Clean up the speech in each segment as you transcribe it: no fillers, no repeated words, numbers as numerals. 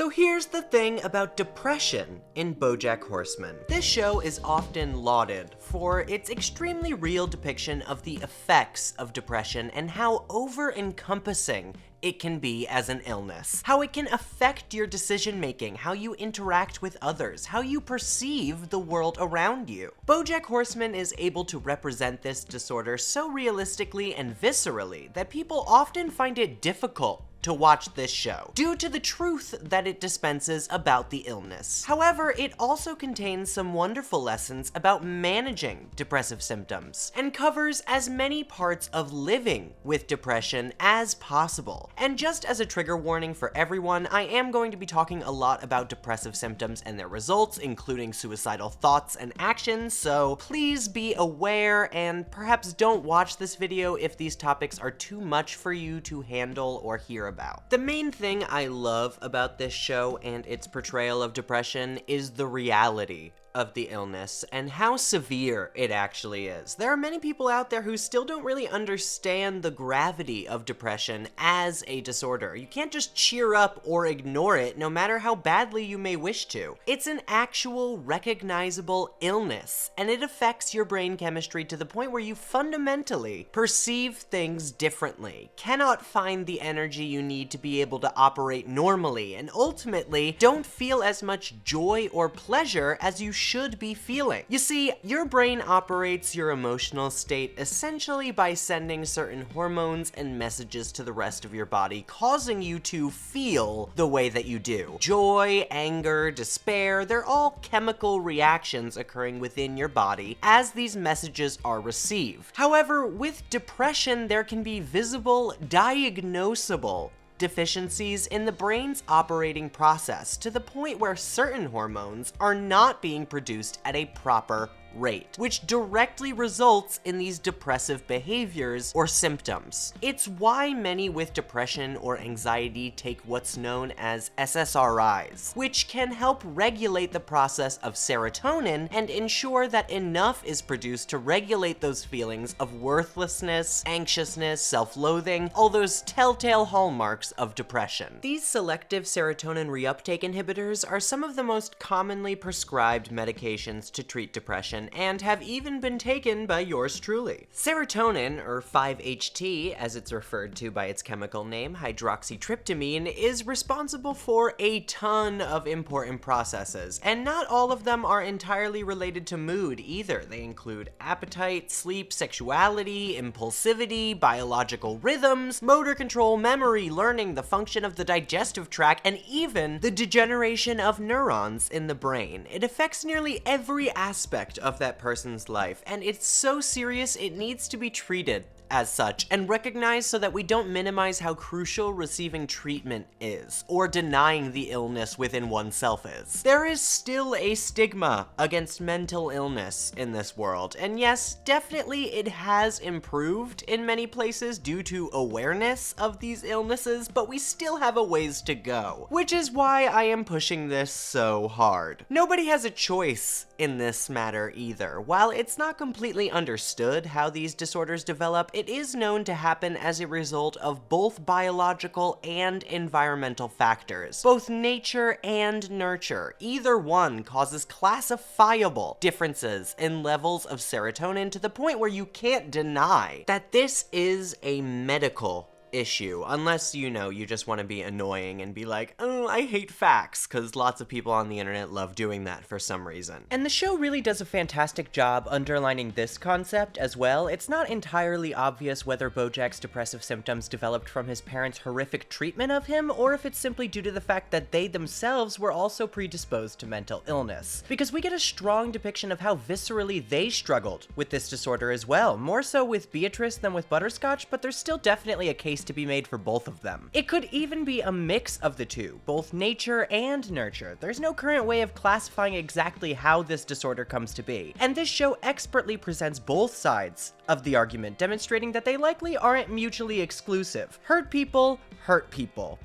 So here's the thing about depression in Bojack Horseman. This show is often lauded for its extremely real depiction of the effects of depression and how over-encompassing it can be as an illness. How it can affect your decision-making, how you interact with others, how you perceive the world around you. Bojack Horseman is able to represent this disorder so realistically and viscerally that people often find it difficult to watch this show, due to the truth that it dispenses about the illness. However, it also contains some wonderful lessons about managing depressive symptoms, and covers as many parts of living with depression as possible. And just as a trigger warning for everyone, I am going to be talking a lot about depressive symptoms and their results, including suicidal thoughts and actions, so please be aware and perhaps don't watch this video if these topics are too much for you to handle or hear about. The main thing I love about this show and its portrayal of depression is the reality of the illness and how severe it actually is. There are many people out there who still don't really understand the gravity of depression as a disorder. You can't just cheer up or ignore it, no matter how badly you may wish to. It's an actual recognizable illness, and it affects your brain chemistry to the point where you fundamentally perceive things differently, cannot find the energy you need to be able to operate normally, and ultimately don't feel as much joy or pleasure as you should be feeling. You see, your brain operates your emotional state essentially by sending certain hormones and messages to the rest of your body, causing you to feel the way that you do. Joy, anger, despair, they're all chemical reactions occurring within your body as these messages are received. However, with depression, there can be visible, diagnosable deficiencies in the brain's operating process to the point where certain hormones are not being produced at a proper rate, which directly results in these depressive behaviors or symptoms. It's why many with depression or anxiety take what's known as SSRIs, which can help regulate the process of serotonin and ensure that enough is produced to regulate those feelings of worthlessness, anxiousness, self-loathing, all those telltale hallmarks of depression. These selective serotonin reuptake inhibitors are some of the most commonly prescribed medications to treat depression and have even been taken by yours truly. Serotonin, or 5-HT as it's referred to by its chemical name, hydroxytryptamine, is responsible for a ton of important processes, and not all of them are entirely related to mood either. They include appetite, sleep, sexuality, impulsivity, biological rhythms, motor control, memory, learning, the function of the digestive tract, and even the degeneration of neurons in the brain. It affects nearly every aspect of that person's life, and it's so serious it needs to be treated as such and recognized so that we don't minimize how crucial receiving treatment is, or denying the illness within oneself is. There is still a stigma against mental illness in this world, and yes, definitely it has improved in many places due to awareness of these illnesses, but we still have a ways to go, which is why I am pushing this so hard. Nobody has a choice in this matter either. While it's not completely understood how these disorders develop, it is known to happen as a result of both biological and environmental factors, both nature and nurture. Either one causes classifiable differences in levels of serotonin to the point where you can't deny that this is a medical issue, unless, you know, you just want to be annoying and be like, oh, I hate facts, because lots of people on the internet love doing that for some reason. And the show really does a fantastic job underlining this concept as well. It's not entirely obvious whether Bojack's depressive symptoms developed from his parents' horrific treatment of him, or if it's simply due to the fact that they themselves were also predisposed to mental illness. Because we get a strong depiction of how viscerally they struggled with this disorder as well, more so with Beatrice than with Butterscotch, but there's still definitely a case to be made for both of them. It could even be a mix of the two, both nature and nurture. There's no current way of classifying exactly how this disorder comes to be, and this show expertly presents both sides of the argument, demonstrating that they likely aren't mutually exclusive. Hurt people,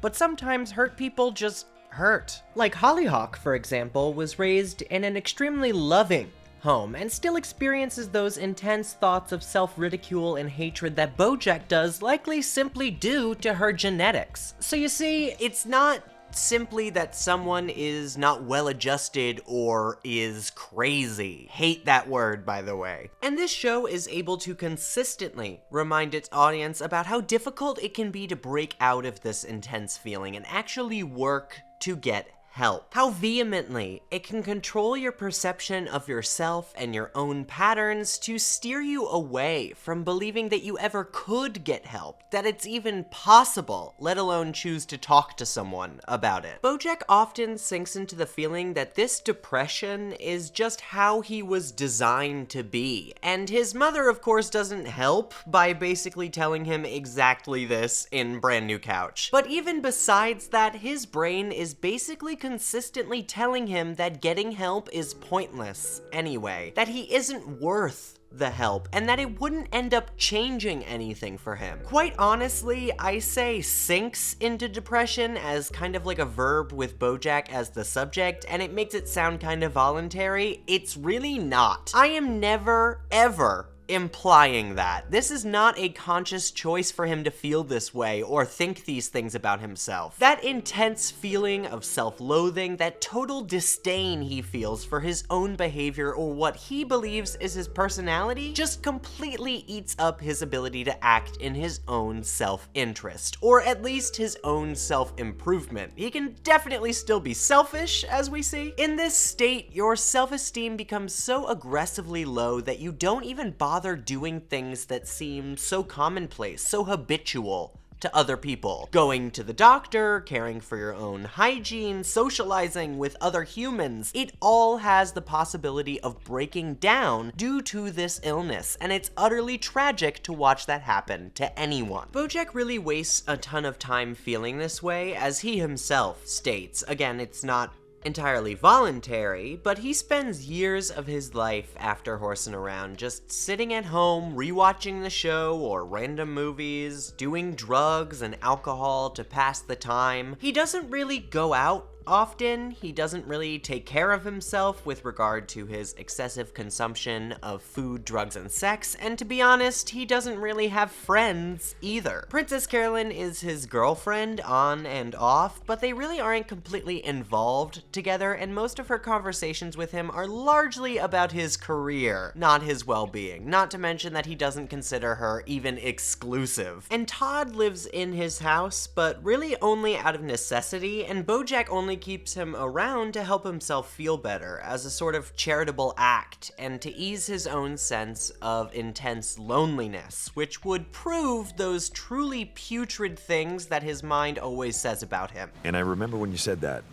but sometimes hurt people just hurt. Like Hollyhock, for example, was raised in an extremely loving home and still experiences those intense thoughts of self-ridicule and hatred that Bojack does, likely simply due to her genetics. So you see, it's not simply that someone is not well-adjusted or is crazy. Hate that word, by the way. And this show is able to consistently remind its audience about how difficult it can be to break out of this intense feeling and actually work to get help. How vehemently it can control your perception of yourself and your own patterns to steer you away from believing that you ever could get help, that it's even possible, let alone choose to talk to someone about it. Bojack often sinks into the feeling that this depression is just how he was designed to be, and his mother, of course, doesn't help by basically telling him exactly this in Brand New Couch. But even besides that, his brain is basically consistently telling him that getting help is pointless anyway, that he isn't worth the help, and that it wouldn't end up changing anything for him. Quite honestly, I say sinks into depression as kind of like a verb with Bojack as the subject, and it makes it sound kind of voluntary. It's really not. I am never, ever implying that. This is not a conscious choice for him to feel this way or think these things about himself. That intense feeling of self-loathing, that total disdain he feels for his own behavior or what he believes is his personality, just completely eats up his ability to act in his own self-interest, or at least his own self-improvement. He can definitely still be selfish, as we see. In this state, your self-esteem becomes so aggressively low that you don't even bother doing things that seem so commonplace, so habitual to other people. Going to the doctor, caring for your own hygiene, socializing with other humans. It all has the possibility of breaking down due to this illness, and it's utterly tragic to watch that happen to anyone. Bojack really wastes a ton of time feeling this way, as he himself states. Again, it's not entirely voluntary, but he spends years of his life after horsing around just sitting at home, rewatching the show or random movies, doing drugs and alcohol to pass the time. He doesn't really go out often. He doesn't really take care of himself with regard to his excessive consumption of food, drugs, and sex, and to be honest, he doesn't really have friends either. Princess Carolyn is his girlfriend on and off, but they really aren't completely involved together, and most of her conversations with him are largely about his career, not his well-being, not to mention that he doesn't consider her even exclusive. And Todd lives in his house, but really only out of necessity, and Bojack only keeps him around to help himself feel better, as a sort of charitable act, and to ease his own sense of intense loneliness, which would prove those truly putrid things that his mind always says about him. And I remember when you said that,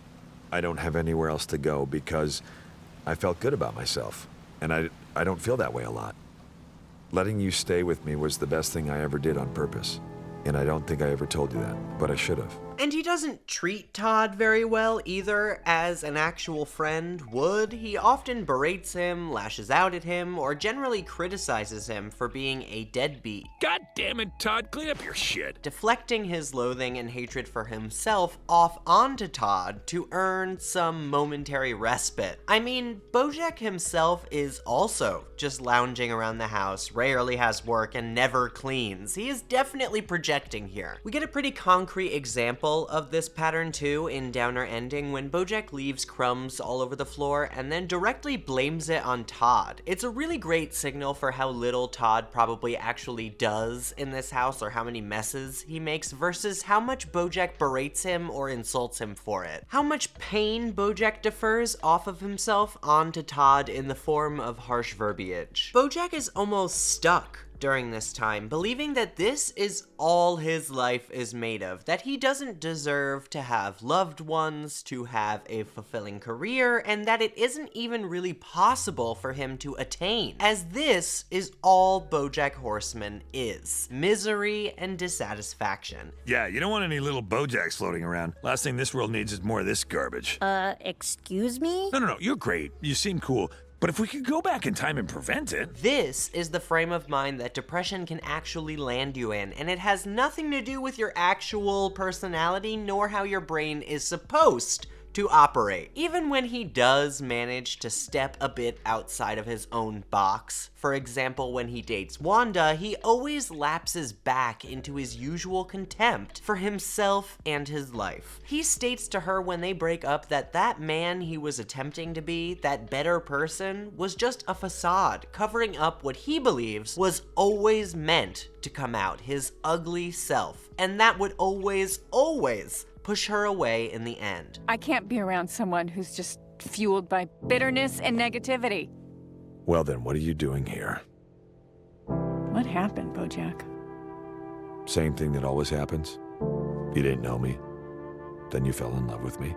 I don't have anywhere else to go, because I felt good about myself, and I don't feel that way a lot. Letting you stay with me was the best thing I ever did on purpose, and I don't think I ever told you that, but I should have. And he doesn't treat Todd very well either, as an actual friend would. He often berates him, lashes out at him, or generally criticizes him for being a deadbeat. God damn it, Todd, clean up your shit. Deflecting his loathing and hatred for himself off onto Todd to earn some momentary respite. I mean, Bojack himself is also just lounging around the house, rarely has work, and never cleans. He is definitely projecting here. We get a pretty concrete example of this pattern too in Downer Ending, when Bojack leaves crumbs all over the floor and then directly blames it on Todd. It's a really great signal for how little Todd probably actually does in this house, or how many messes he makes, versus how much Bojack berates him or insults him for it. How much pain Bojack defers off of himself onto Todd in the form of harsh verbiage. Bojack is almost stuck during this time, believing that this is all his life is made of, that he doesn't deserve to have loved ones, to have a fulfilling career, and that it isn't even really possible for him to attain, as this is all Bojack Horseman is: misery and dissatisfaction. Yeah, you don't want any little Bojacks floating around. Last thing this world needs is more of this garbage. Excuse me? No, you're great. You seem cool. But if we could go back in time and prevent it... This is the frame of mind that depression can actually land you in, and it has nothing to do with your actual personality, nor how your brain is supposed to operate. Even when he does manage to step a bit outside of his own box, for example, when he dates Wanda, he always lapses back into his usual contempt for himself and his life. He states to her when they break up that that man he was attempting to be, that better person, was just a facade covering up what he believes was always meant to come out, his ugly self, and that would always push her away in the end. I can't be around someone who's just fueled by bitterness and negativity. Well then, what are you doing here? What happened, Bojack? Same thing that always happens. You didn't know me. Then you fell in love with me.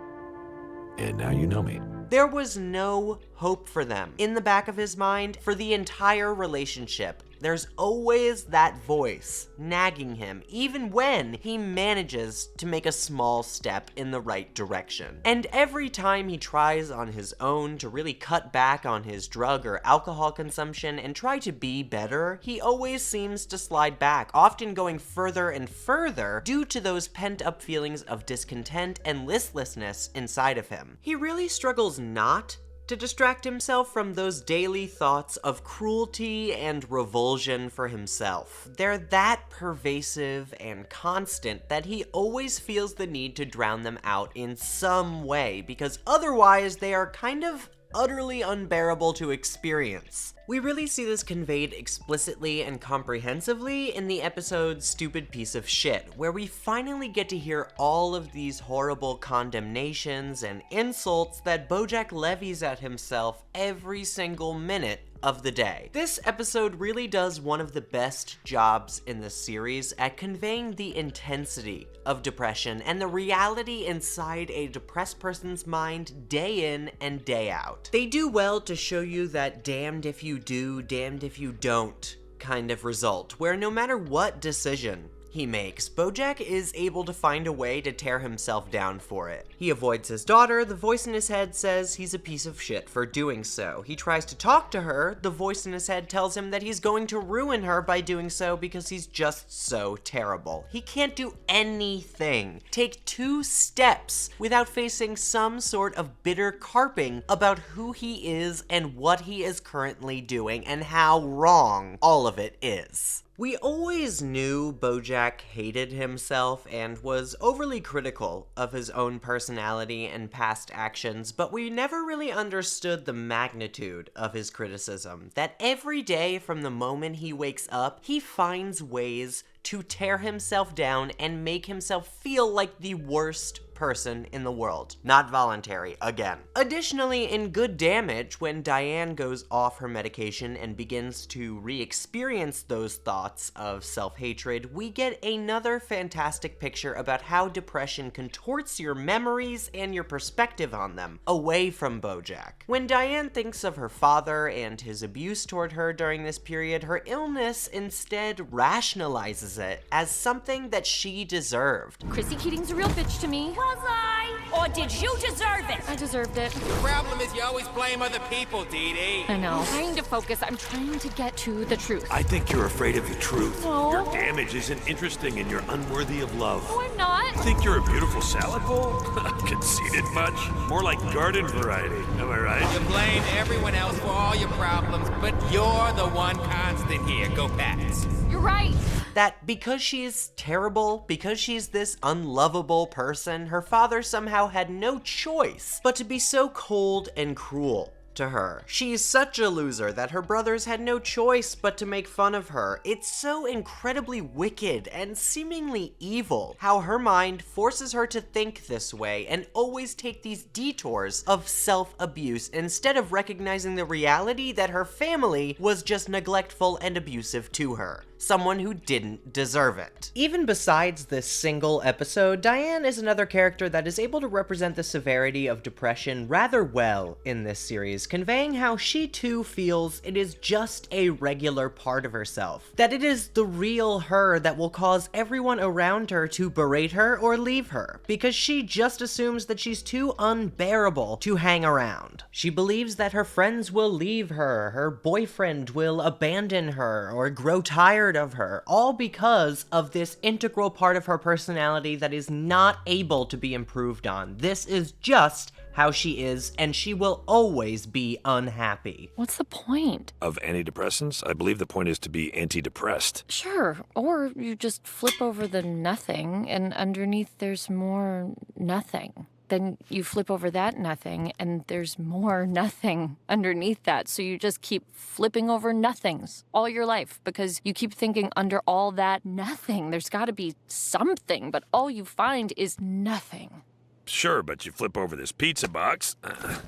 And now you know me. There was no hope for them. In the back of his mind, for the entire relationship, there's always that voice nagging him, even when he manages to make a small step in the right direction. And every time he tries on his own to really cut back on his drug or alcohol consumption and try to be better, he always seems to slide back, often going further and further due to those pent-up feelings of discontent and listlessness inside of him. He really struggles not to distract himself from those daily thoughts of cruelty and revulsion for himself. They're that pervasive and constant that he always feels the need to drown them out in some way, because otherwise they are kind of utterly unbearable to experience. We really see this conveyed explicitly and comprehensively in the episode Stupid Piece of Shit, where we finally get to hear all of these horrible condemnations and insults that Bojack levies at himself every single minute of the day. This episode really does one of the best jobs in the series at conveying the intensity of depression and the reality inside a depressed person's mind day in and day out. They do well to show you that damned if you do, damned if you don't kind of result, where no matter what decision he makes, Bojack is able to find a way to tear himself down for it. He avoids his daughter, the voice in his head says he's a piece of shit for doing so. He tries to talk to her, the voice in his head tells him that he's going to ruin her by doing so because he's just so terrible. He can't do anything, take 2 steps without facing some sort of bitter carping about who he is and what he is currently doing and how wrong all of it is. We always knew Bojack hated himself and was overly critical of his own personality and past actions, but we never really understood the magnitude of his criticism. That every day from the moment he wakes up, he finds ways to tear himself down and make himself feel like the worst person in the world. Not voluntary, again. Additionally, in Good Damage, when Diane goes off her medication and begins to re-experience those thoughts of self-hatred, we get another fantastic picture about how depression contorts your memories and your perspective on them away from Bojack. When Diane thinks of her father and his abuse toward her during this period, her illness instead rationalizes it as something that she deserved. Chrissy Keating's a real bitch to me. Was I? Or did you deserve it? I deserved it. The problem is you always blame other people, Dee Dee. I know. I'm trying to focus. I'm trying to get to the truth. I think you're afraid of the truth. No. Your damage isn't interesting and you're unworthy of love. No, I'm not. Think you're a beautiful salad bowl? Conceited much? More like garden variety, am I right? You blame everyone else for all your problems, but you're the one constant here. Go Pats. You're right. That because she's terrible, because she's this unlovable person, her father somehow had no choice but to be so cold and cruel to her. She's such a loser that her brothers had no choice but to make fun of her. It's so incredibly wicked and seemingly evil how her mind forces her to think this way and always take these detours of self-abuse instead of recognizing the reality that her family was just neglectful and abusive to her. Someone who didn't deserve it. Even besides this single episode, Diane is another character that is able to represent the severity of depression rather well in this series, conveying how she too feels it is just a regular part of herself. That it is the real her that will cause everyone around her to berate her or leave her, because she just assumes that she's too unbearable to hang around. She believes that her friends will leave her, her boyfriend will abandon her, or grow tired tired of her, all because of this integral part of her personality that is not able to be improved on. This is just how she is, and she will always be unhappy. What's the point? Of antidepressants? I believe the point is to be anti-depressed. Sure, or you just flip over the nothing, and underneath there's more nothing. Then you flip over that nothing, and there's more nothing underneath that. So you just keep flipping over nothings all your life because you keep thinking under all that nothing, there's got to be something, but all you find is nothing. Sure, but you flip over this pizza box,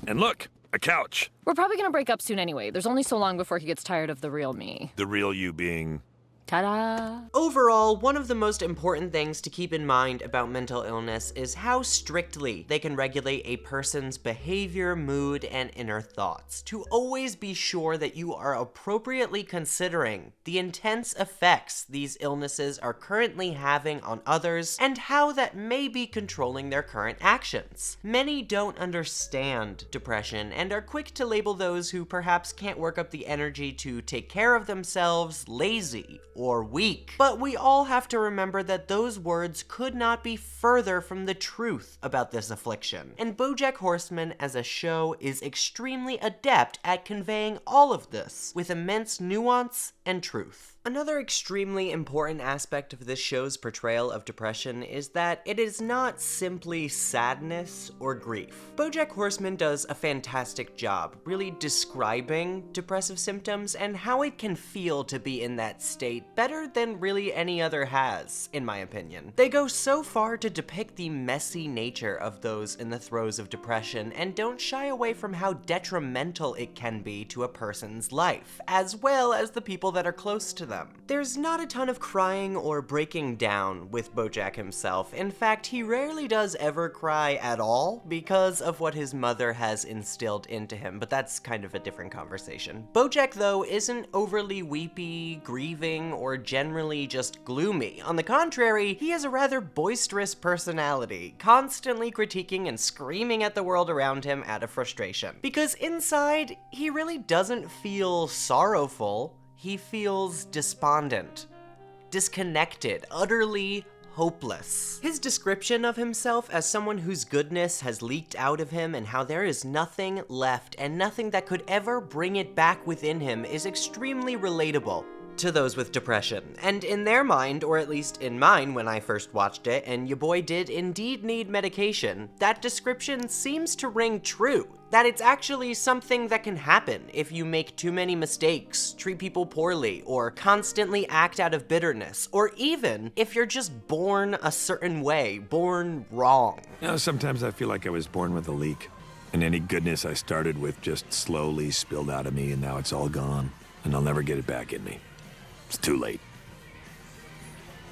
and look, a couch. We're probably going to break up soon anyway. There's only so long before he gets tired of the real me. The real you being... Ta-da! Overall, one of the most important things to keep in mind about mental illness is how strictly they can regulate a person's behavior, mood, and inner thoughts. To always be sure that you are appropriately considering the intense effects these illnesses are currently having on others and how that may be controlling their current actions. Many don't understand depression and are quick to label those who perhaps can't work up the energy to take care of themselves lazy or weak. But we all have to remember that those words could not be further from the truth about this affliction. And Bojack Horseman as a show is extremely adept at conveying all of this with immense nuance and truth. Another extremely important aspect of this show's portrayal of depression is that it is not simply sadness or grief. Bojack Horseman does a fantastic job really describing depressive symptoms and how it can feel to be in that state better than really any other has, in my opinion. They go so far to depict the messy nature of those in the throes of depression and don't shy away from how detrimental it can be to a person's life, as well as the people that are close to them. There's not a ton of crying or breaking down with Bojack himself. In fact, he rarely does ever cry at all because of what his mother has instilled into him, but that's kind of a different conversation. Bojack, though, isn't overly weepy, grieving, or generally just gloomy. On the contrary, he has a rather boisterous personality, constantly critiquing and screaming at the world around him out of frustration. Because inside, he really doesn't feel sorrowful. He feels despondent, disconnected, utterly hopeless. His description of himself as someone whose goodness has leaked out of him and how there is nothing left and nothing that could ever bring it back within him is extremely relatable to those with depression. And in their mind, or at least in mine when I first watched it, and your boy did indeed need medication, that description seems to ring true. That it's actually something that can happen if you make too many mistakes, treat people poorly, or constantly act out of bitterness, or even if you're just born a certain way, born wrong. You know, sometimes I feel like I was born with a leak, and any goodness I started with just slowly spilled out of me, and now it's all gone, and I'll never get it back in me. It's too late.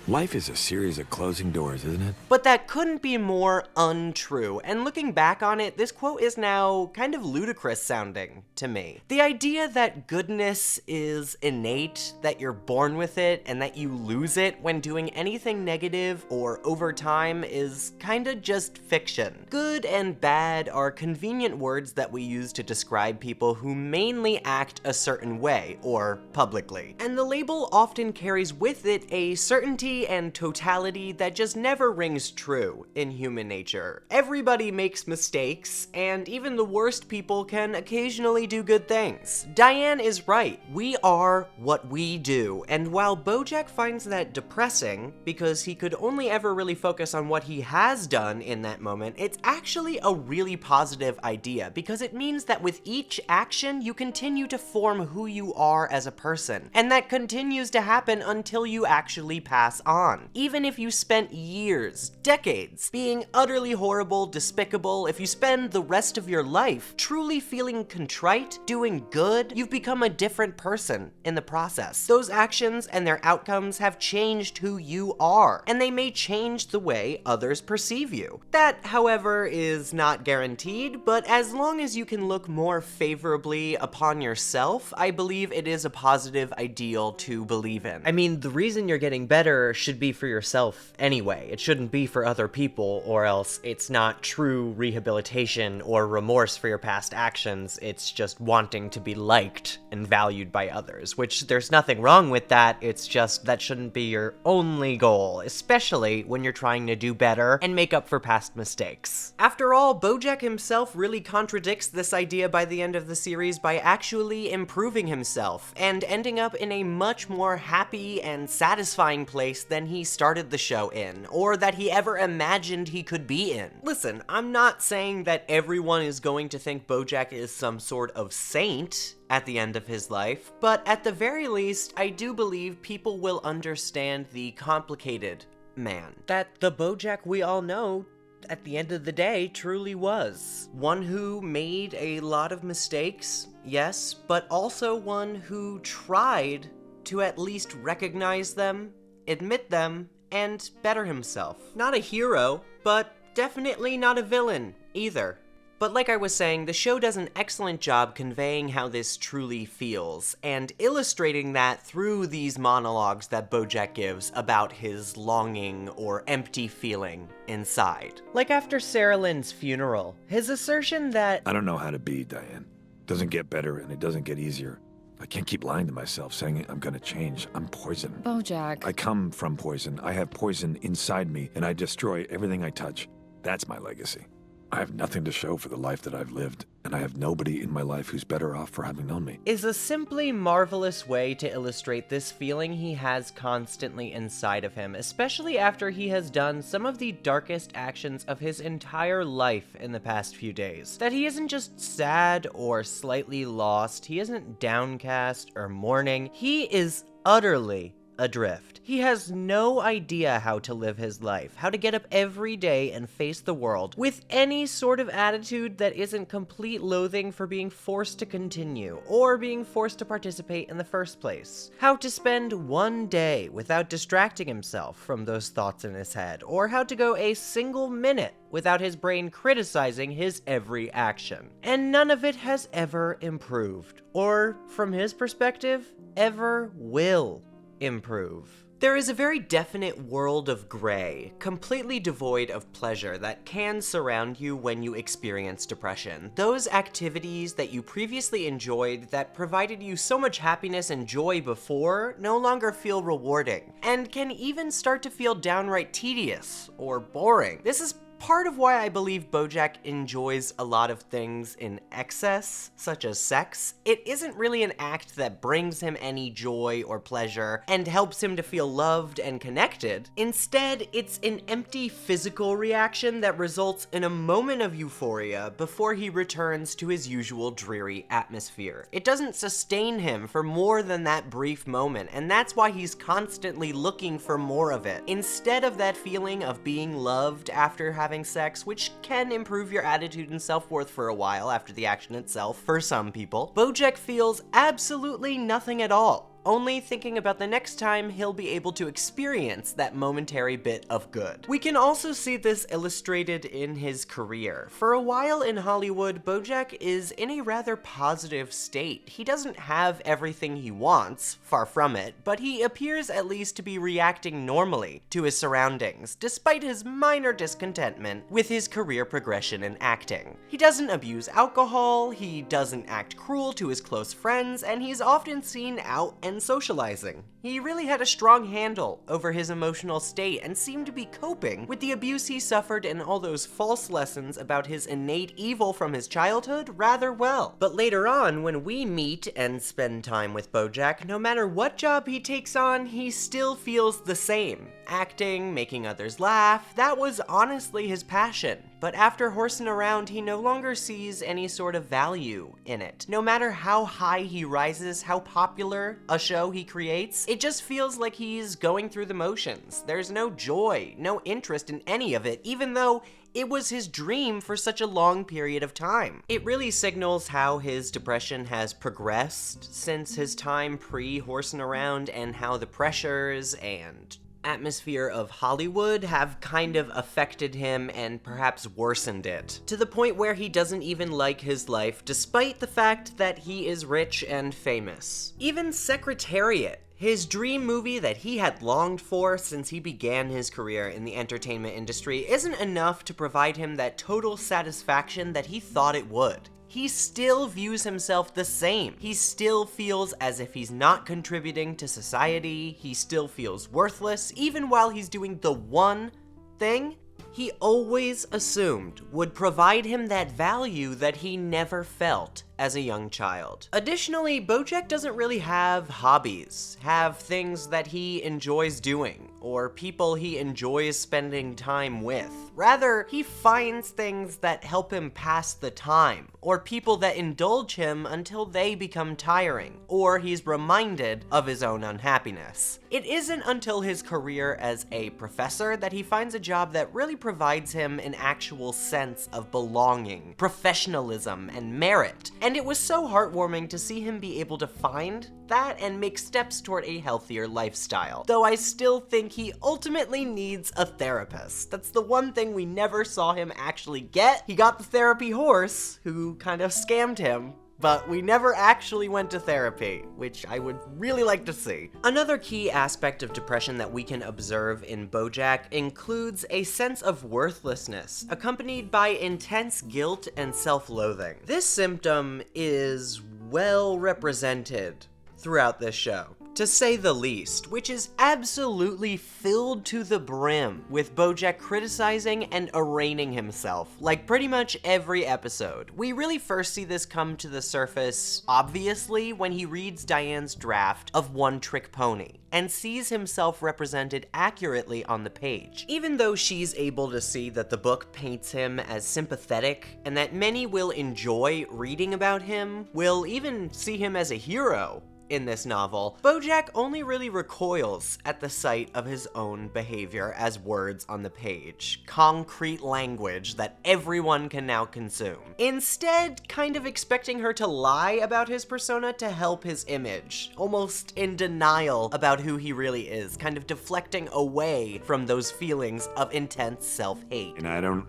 Life is a series of closing doors, isn't it? But that couldn't be more untrue, and looking back on it, this quote is now kind of ludicrous sounding to me. The idea that goodness is innate, that you're born with it, and that you lose it when doing anything negative or over time is kinda just fiction. Good and bad are convenient words that we use to describe people who mainly act a certain way, or publicly. And the label often carries with it a certainty and totality that just never rings true in human nature. Everybody makes mistakes, and even the worst people can occasionally do good things. Diane is right. We are what we do, and while Bojack finds that depressing because he could only ever really focus on what he has done in that moment, it's actually a really positive idea because it means that with each action you continue to form who you are as a person, and that continues to happen until you actually pass on. Even if you spent years, decades, being utterly horrible, despicable, if you spend the rest of your life truly feeling contrite, doing good, you've become a different person in the process. Those actions and their outcomes have changed who you are, and they may change the way others perceive you. That, however, is not guaranteed, but as long as you can look more favorably upon yourself, I believe it is a positive ideal to believe in. I mean, the reason you're getting better pleasure should be for yourself anyway. It shouldn't be for other people, or else it's not true rehabilitation or remorse for your past actions. It's just wanting to be liked and valued by others, which there's nothing wrong with that. It's just that shouldn't be your only goal, especially when you're trying to do better and make up for past mistakes. After all, Bojack himself really contradicts this idea by the end of the series by actually improving himself and ending up in a much more happy and satisfying place than he started the show in, or that he ever imagined he could be in. Listen, I'm not saying that everyone is going to think Bojack is some sort of saint at the end of his life, but at the very least, I do believe people will understand the complicated man that the Bojack we all know at the end of the day truly was. One who made a lot of mistakes, yes, but also one who tried to at least recognize them, admit them, and better himself. Not a hero, but definitely not a villain either. But like I was saying, the show does an excellent job conveying how this truly feels, and illustrating that through these monologues that Bojack gives about his longing or empty feeling inside. Like after Sarah Lynn's funeral, his assertion that, I don't know how to be, Diane. Doesn't get better and it doesn't get easier. I can't keep lying to myself, saying I'm gonna change. I'm poison. Bojack. I come from poison. I have poison inside me, and I destroy everything I touch. That's my legacy. I have nothing to show for the life that I've lived, and I have nobody in my life who's better off for having known me. is a simply marvelous way to illustrate this feeling he has constantly inside of him, especially after he has done some of the darkest actions of his entire life in the past few days. That he isn't just sad or slightly lost, he isn't downcast or mourning, he is utterly adrift. He has no idea how to live his life, how to get up every day and face the world with any sort of attitude that isn't complete loathing for being forced to continue or being forced to participate in the first place. How to spend one day without distracting himself from those thoughts in his head, or how to go a single minute without his brain criticizing his every action. And none of it has ever improved, or from his perspective, ever will improve. There is a very definite world of gray, completely devoid of pleasure, that can surround you when you experience depression. Those activities that you previously enjoyed that provided you so much happiness and joy before no longer feel rewarding, and can even start to feel downright tedious or boring. This is part of why I believe Bojack enjoys a lot of things in excess, such as sex. It isn't really an act that brings him any joy or pleasure and helps him to feel loved and connected. Instead, it's an empty physical reaction that results in a moment of euphoria before he returns to his usual dreary atmosphere. It doesn't sustain him for more than that brief moment, and that's why he's constantly looking for more of it. Instead of that feeling of being loved after having sex, which can improve your attitude and self-worth for a while after the action itself for some people, Bojack feels absolutely nothing at all. Only thinking about the next time he'll be able to experience that momentary bit of good. We can also see this illustrated in his career. For a while in Hollywood, Bojack is in a rather positive state. He doesn't have everything he wants, far from it, but he appears at least to be reacting normally to his surroundings, despite his minor discontentment with his career progression in acting. He doesn't abuse alcohol, he doesn't act cruel to his close friends, and he's often seen out and socializing. He really had a strong handle over his emotional state and seemed to be coping with the abuse he suffered and all those false lessons about his innate evil from his childhood rather well. But later on, when we meet and spend time with Bojack, no matter what job he takes on, he still feels the same. Acting, making others laugh, that was honestly his passion. But after horsing around, he no longer sees any sort of value in it. No matter how high he rises, how popular a show he creates, it just feels like he's going through the motions. There's no joy, no interest in any of it, even though it was his dream for such a long period of time. It really signals how his depression has progressed since his time pre-horsing around, and how the pressures and atmosphere of Hollywood have kind of affected him and perhaps worsened it, to the point where he doesn't even like his life despite the fact that he is rich and famous. Even Secretariat, His dream movie that he had longed for since he began his career in the entertainment industry isn't enough to provide him that total satisfaction that he thought it would. He still views himself the same. He still feels as if he's not contributing to society. He still feels worthless, even while he's doing the one thing he always assumed would provide him that value that he never felt as a young child. Additionally, Bojack doesn't really have hobbies, have things that he enjoys doing, or people he enjoys spending time with. Rather, he finds things that help him pass the time, or people that indulge him until they become tiring, or he's reminded of his own unhappiness. It isn't until his career as a professor that he finds a job that really provides him an actual sense of belonging, professionalism, and merit. And it was so heartwarming to see him be able to find that and make steps toward a healthier lifestyle. Though I still think he ultimately needs a therapist. That's the one thing we never saw him actually get. He got the therapy horse, who kind of scammed him, but we never actually went to therapy, which I would really like to see. Another key aspect of depression that we can observe in Bojack includes a sense of worthlessness, accompanied by intense guilt and self-loathing. This symptom is well represented throughout this show, to say the least, which is absolutely filled to the brim with Bojack criticizing and arraigning himself, like pretty much every episode. We really first see this come to the surface, obviously, when he reads Diane's draft of One Trick Pony, and sees himself represented accurately on the page. Even though she's able to see that the book paints him as sympathetic, and that many will enjoy reading about him, will even see him as a hero in this novel, Bojack only really recoils at the sight of his own behavior as words on the page, concrete language that everyone can now consume. Instead, kind of expecting her to lie about his persona to help his image, almost in denial about who he really is, kind of deflecting away from those feelings of intense self-hate. And I don't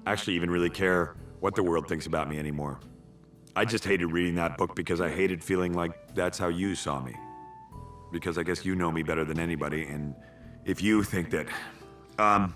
actually even really care what the world thinks about me anymore. I just hated reading that book because I hated feeling like that's how you saw me. Because I guess you know me better than anybody, and if you think that,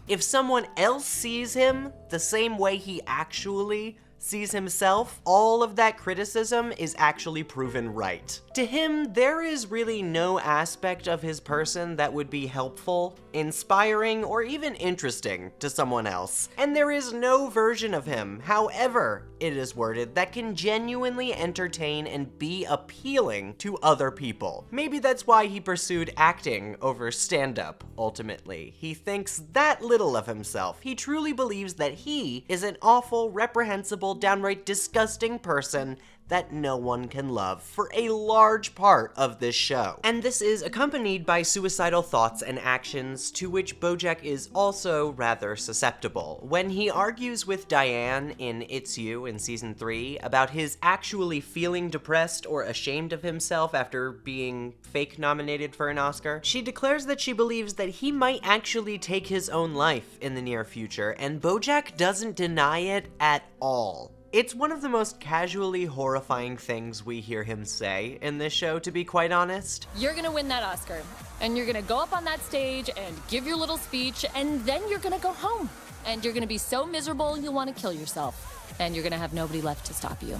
if someone else sees him the same way he actually sees himself, all of that criticism is actually proven right. To him, there is really no aspect of his person that would be helpful, inspiring, or even interesting to someone else. And there is no version of him, however it is worded, that can genuinely entertain and be appealing to other people. Maybe that's why he pursued acting over stand-up, ultimately. He thinks that little of himself. He truly believes that he is an awful, reprehensible, downright disgusting person that no one can love for a large part of this show. And this is accompanied by suicidal thoughts and actions to which Bojack is also rather susceptible. When he argues with Diane in It's You in season 3 about his actually feeling depressed or ashamed of himself after being fake nominated for an Oscar, she declares that she believes that he might actually take his own life in the near future, and Bojack doesn't deny it at all. It's one of the most casually horrifying things we hear him say in this show, to be quite honest. You're gonna win that Oscar, and you're gonna go up on that stage and give your little speech, and then you're gonna go home. And you're gonna be so miserable you'll wanna kill yourself. And you're gonna have nobody left to stop you.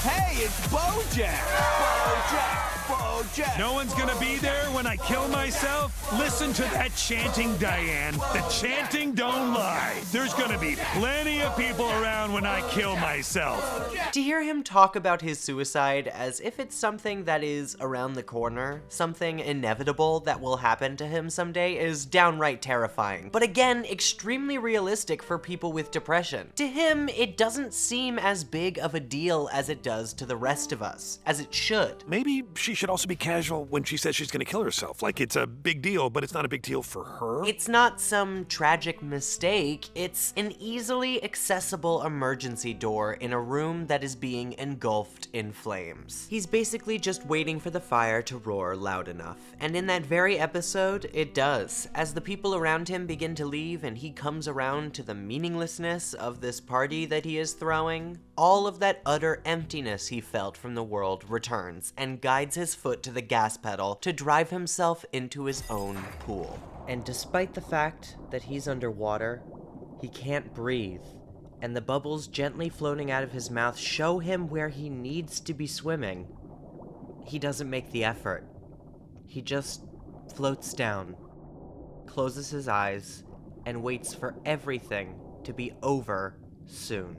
Hey, it's Bojack! Bojack! No one's gonna be there when I kill myself? Listen to that chanting, Diane. The chanting don't lie. There's gonna be plenty of people around when I kill myself. To hear him talk about his suicide as if it's something that is around the corner, something inevitable that will happen to him someday, is downright terrifying. But again, extremely realistic for people with depression. To him, it doesn't seem as big of a deal as it does to the rest of us, as it should. Maybe she should also be casual when she says she's gonna kill herself. Like it's a big deal, but it's not a big deal for her. It's not some tragic mistake, it's an easily accessible emergency door in a room that is being engulfed in flames. He's basically just waiting for the fire to roar loud enough. And in that very episode, it does. As the people around him begin to leave and he comes around to the meaninglessness of this party that he is throwing, all of that utter emptiness he felt from the world returns and guides his foot to the gas pedal to drive himself into his own pool. And despite the fact that he's underwater, he can't breathe, and the bubbles gently floating out of his mouth show him where he needs to be swimming. He doesn't make the effort. He just floats down, closes his eyes, and waits for everything to be over soon.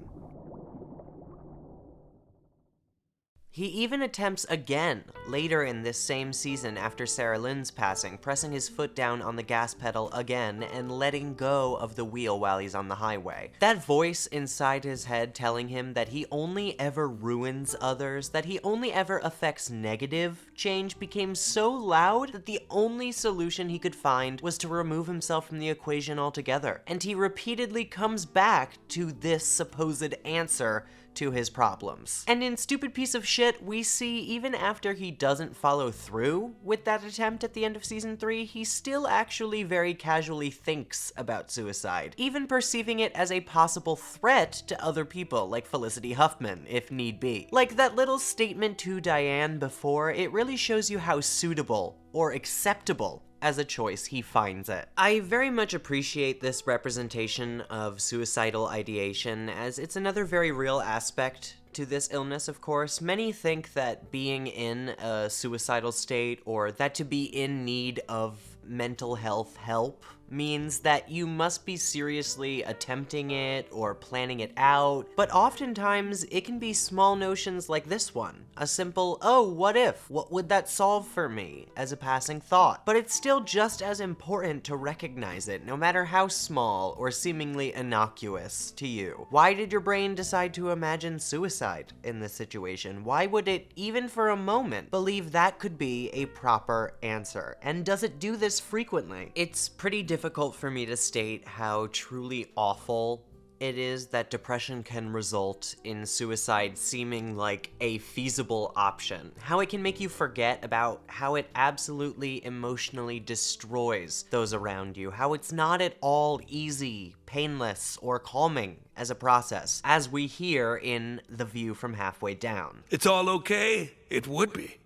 He even attempts again later in this same season after Sarah Lynn's passing, pressing his foot down on the gas pedal again and letting go of the wheel while he's on the highway. That voice inside his head telling him that he only ever ruins others, that he only ever affects negative change, became so loud that the only solution he could find was to remove himself from the equation altogether. And he repeatedly comes back to this supposed answer to his problems. And in Stupid Piece of Shit, we see even after he doesn't follow through with that attempt at the end of season 3, he still actually very casually thinks about suicide, even perceiving it as a possible threat to other people like Felicity Huffman, if need be. Like that little statement to Diane before, it really shows you how suitable or acceptable as a choice he finds it. I very much appreciate this representation of suicidal ideation, as it's another very real aspect to this illness, of course. Many think that being in a suicidal state, or that to be in need of mental health help, means that you must be seriously attempting it or planning it out, but oftentimes it can be small notions like this one. A simple, oh, what if? What would that solve for me? As a passing thought. But it's still just as important to recognize it, no matter how small or seemingly innocuous to you. Why did your brain decide to imagine suicide in this situation? Why would it, even for a moment, believe that could be a proper answer? And does it do this frequently? It's pretty difficult for me to state how truly awful it is that depression can result in suicide seeming like a feasible option. How it can make you forget about how it absolutely emotionally destroys those around you. How it's not at all easy, painless, or calming as a process, as we hear in The View from Halfway Down. It's all okay? It would be.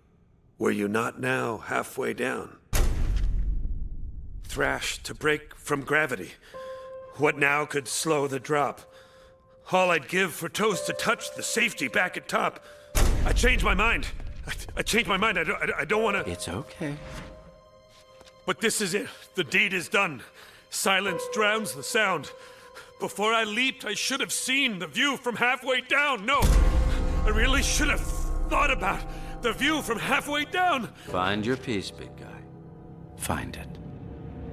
Were you not now halfway down? Thrash to break from gravity. What now could slow the drop? All I'd give for toes to touch the safety back at top. I changed my mind. I changed my mind. I don't want to... It's okay. But this is it. The deed is done. Silence drowns the sound. Before I leaped, I should have seen the view from halfway down. No, I really should have thought about the view from halfway down. Find your peace, big guy. Find it.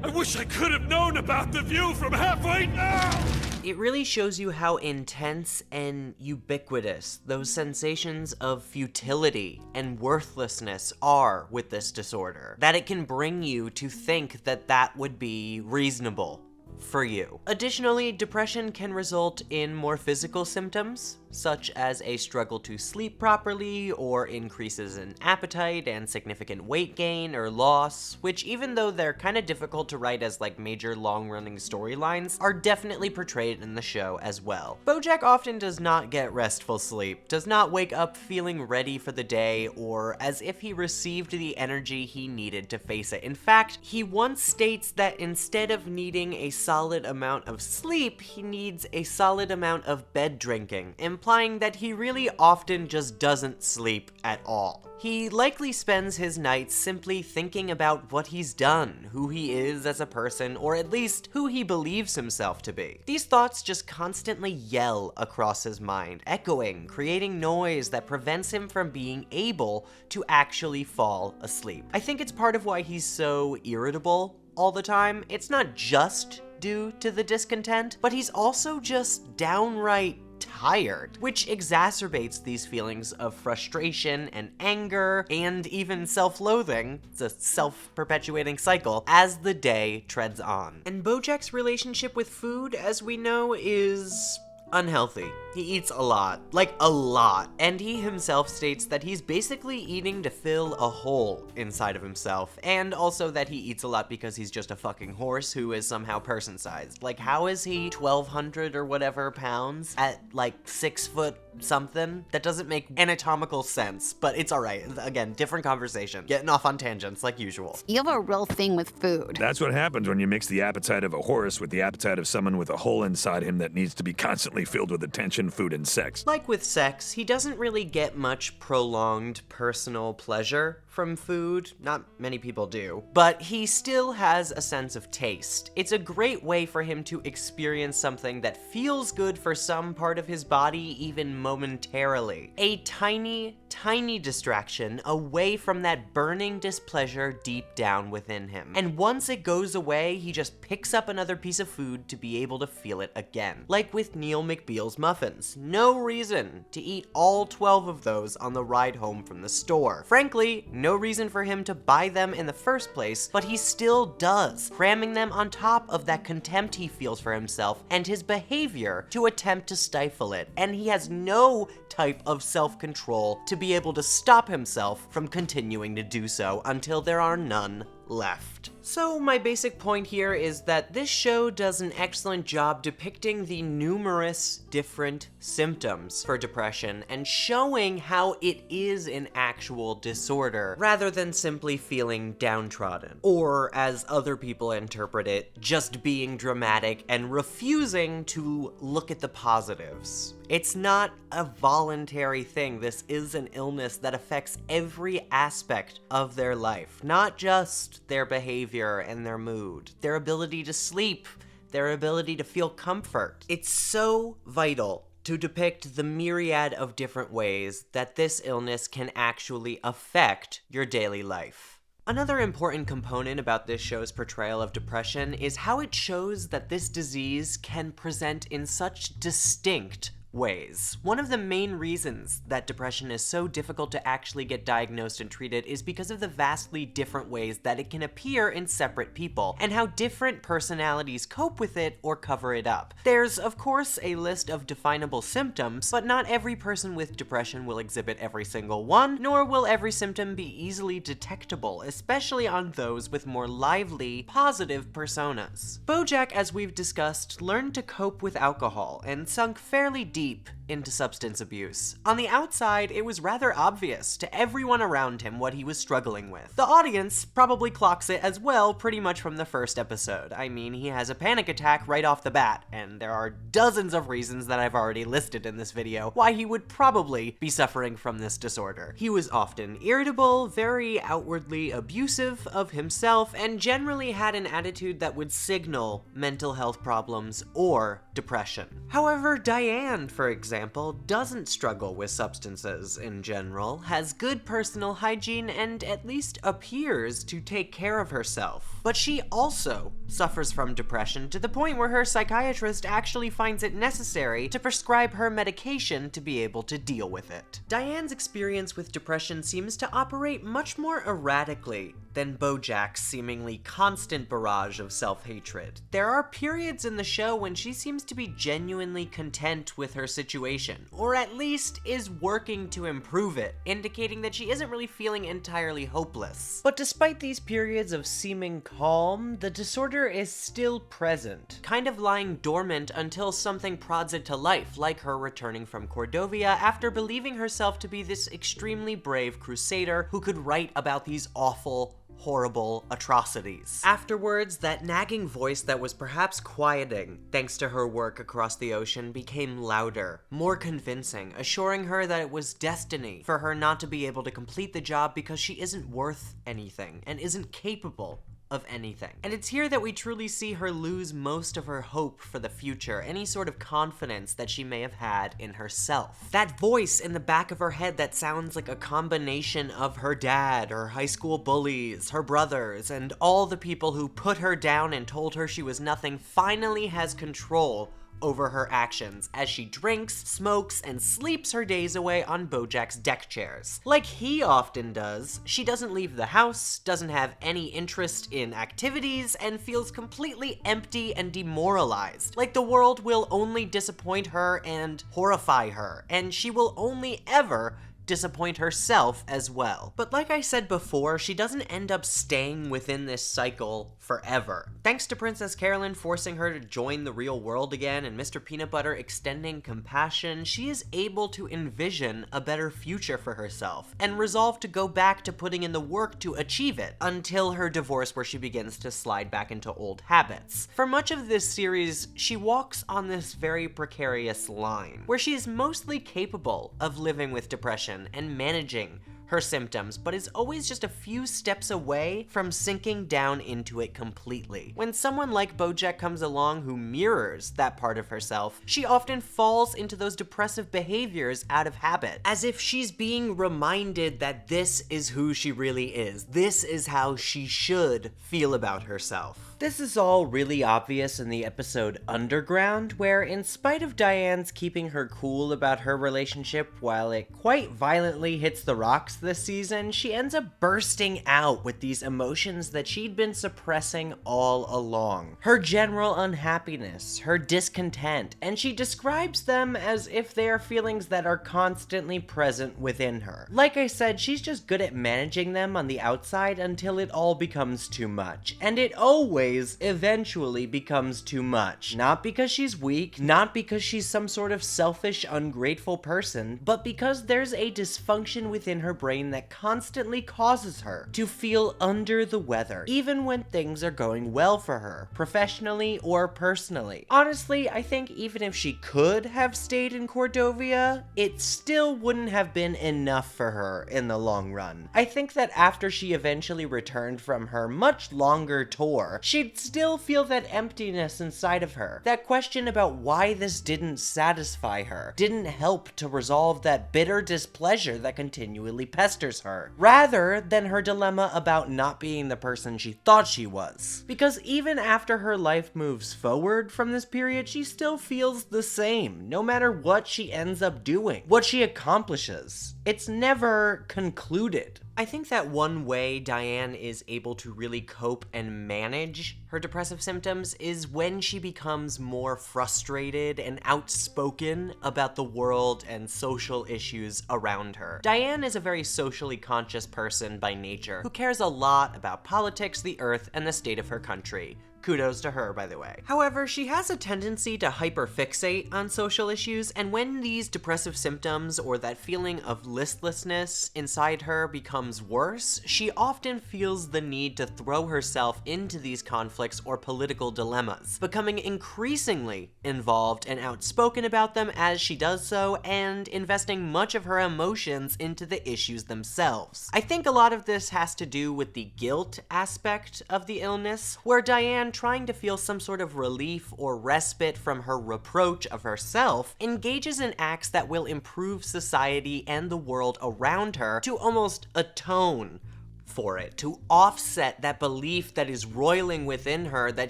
I wish I could have known about the view from halfway down! It really shows you how intense and ubiquitous those sensations of futility and worthlessness are with this disorder, that it can bring you to think that that would be reasonable for you. Additionally, depression can result in more physical symptoms, such as a struggle to sleep properly, or increases in appetite and significant weight gain or loss, which, even though they're kind of difficult to write as like major long-running storylines, are definitely portrayed in the show as well. Bojack often does not get restful sleep, does not wake up feeling ready for the day, or as if he received the energy he needed to face it. In fact, he once states that instead of needing a solid amount of sleep, he needs a solid amount of bed drinking, implying that he really often just doesn't sleep at all. He likely spends his nights simply thinking about what he's done, who he is as a person, or at least who he believes himself to be. These thoughts just constantly yell across his mind, echoing, creating noise that prevents him from being able to actually fall asleep. I think it's part of why he's so irritable all the time. It's not just due to the discontent, but he's also just downright tired, which exacerbates these feelings of frustration and anger and even self-loathing. It's a self-perpetuating cycle as the day treads on. And Bojack's relationship with food, as we know, is unhealthy. He eats a lot. Like, a lot. And he himself states that he's basically eating to fill a hole inside of himself, and also that he eats a lot because he's just a fucking horse who is somehow person-sized. Like, how is he 1,200 or whatever pounds at, like, 6 foot something that doesn't make anatomical sense, but it's alright. Again, different conversation. Getting off on tangents like usual. You have a real thing with food. That's what happens when you mix the appetite of a horse with the appetite of someone with a hole inside him that needs to be constantly filled with attention, food, and sex. Like with sex, he doesn't really get much prolonged personal pleasure from food. Not many people do. But he still has a sense of taste. It's a great way for him to experience something that feels good for some part of his body, even momentarily. A tiny, tiny distraction away from that burning displeasure deep down within him. And once it goes away, he just picks up another piece of food to be able to feel it again. Like with Neil McBeal's muffins. No reason to eat all 12 of those on the ride home from the store. Frankly, no reason for him to buy them in the first place, but he still does, cramming them on top of that contempt he feels for himself and his behavior to attempt to stifle it. And he has no type of self-control to be able to stop himself from continuing to do so until there are none left. So my basic point here is that this show does an excellent job depicting the numerous different symptoms for depression and showing how it is an actual disorder rather than simply feeling downtrodden, or as other people interpret it, just being dramatic and refusing to look at the positives. It's not a voluntary thing. This is an illness that affects every aspect of their life, not just their behavior and their mood, their ability to sleep, their ability to feel comfort. It's so vital to depict the myriad of different ways that this illness can actually affect your daily life. Another important component about this show's portrayal of depression is how it shows that this disease can present in such distinct ways. One of the main reasons that depression is so difficult to actually get diagnosed and treated is because of the vastly different ways that it can appear in separate people, and how different personalities cope with it or cover it up. There's, of course, a list of definable symptoms, but not every person with depression will exhibit every single one, nor will every symptom be easily detectable, especially on those with more lively, positive personas. Bojack, as we've discussed, learned to cope with alcohol and sunk fairly deep into substance abuse. On the outside, it was rather obvious to everyone around him what he was struggling with. The audience probably clocks it as well pretty much from the first episode. I mean, he has a panic attack right off the bat, and there are dozens of reasons that I've already listed in this video why he would probably be suffering from this disorder. He was often irritable, very outwardly abusive of himself, and generally had an attitude that would signal mental health problems or depression. However, Diane, for example, doesn't struggle with substances in general, has good personal hygiene, and at least appears to take care of herself. But she also suffers from depression to the point where her psychiatrist actually finds it necessary to prescribe her medication to be able to deal with it. Diane's experience with depression seems to operate much more erratically than Bojack's seemingly constant barrage of self-hatred. There are periods in the show when she seems to be genuinely content with her situation, or at least is working to improve it, indicating that she isn't really feeling entirely hopeless. But despite these periods of seeming calm, the disorder is still present, kind of lying dormant until something prods it to life, like her returning from Cordovia after believing herself to be this extremely brave crusader who could write about these awful, horrible atrocities. Afterwards, that nagging voice that was perhaps quieting thanks to her work across the ocean became louder, more convincing, assuring her that it was destiny for her not to be able to complete the job because she isn't worth anything and isn't capable of anything. And it's here that we truly see her lose most of her hope for the future, any sort of confidence that she may have had in herself. That voice in the back of her head that sounds like a combination of her dad, her high school bullies, her brothers, and all the people who put her down and told her she was nothing finally has control over her actions as she drinks, smokes, and sleeps her days away on Bojack's deck chairs. Like he often does, she doesn't leave the house, doesn't have any interest in activities, and feels completely empty and demoralized. Like the world will only disappoint her and horrify her, and she will only ever disappoint herself as well. But like I said before, she doesn't end up staying within this cycle forever. Thanks to Princess Carolyn forcing her to join the real world again and Mr. Peanut Butter extending compassion, she is able to envision a better future for herself and resolve to go back to putting in the work to achieve it until her divorce, where she begins to slide back into old habits. For much of this series, she walks on this very precarious line where she is mostly capable of living with depression and managing her symptoms, but is always just a few steps away from sinking down into it completely. When someone like Bojack comes along who mirrors that part of herself, she often falls into those depressive behaviors out of habit, as if she's being reminded that this is who she really is. This is how she should feel about herself. This is all really obvious in the episode Underground, where in spite of Diane's keeping her cool about her relationship while it quite violently hits the rocks this season, she ends up bursting out with these emotions that she'd been suppressing all along. Her general unhappiness, her discontent, and she describes them as if they are feelings that are constantly present within her. Like I said, she's just good at managing them on the outside until it all becomes too much, and it always eventually becomes too much. Not because she's weak, not because she's some sort of selfish, ungrateful person, but because there's a dysfunction within her brain that constantly causes her to feel under the weather, even when things are going well for her, professionally or personally. Honestly, I think even if she could have stayed in Cordovia, it still wouldn't have been enough for her in the long run. I think that after she eventually returned from her much longer tour, she'd still feel that emptiness inside of her. That question about why this didn't satisfy her, didn't help to resolve that bitter displeasure that continually pesters her, rather than her dilemma about not being the person she thought she was. Because even after her life moves forward from this period, she still feels the same, no matter what she ends up doing, what she accomplishes. It's never concluded. I think that one way Diane is able to really cope and manage her depressive symptoms is when she becomes more frustrated and outspoken about the world and social issues around her. Diane is a very socially conscious person by nature who cares a lot about politics, the earth, and the state of her country. Kudos to her, by the way. However, she has a tendency to hyperfixate on social issues, and when these depressive symptoms or that feeling of listlessness inside her becomes worse, she often feels the need to throw herself into these conflicts or political dilemmas, becoming increasingly involved and outspoken about them as she does so, and investing much of her emotions into the issues themselves. I think a lot of this has to do with the guilt aspect of the illness, where Diane, trying to feel some sort of relief or respite from her reproach of herself, engages in acts that will improve society and the world around her to almost atone for it, to offset that belief that is roiling within her that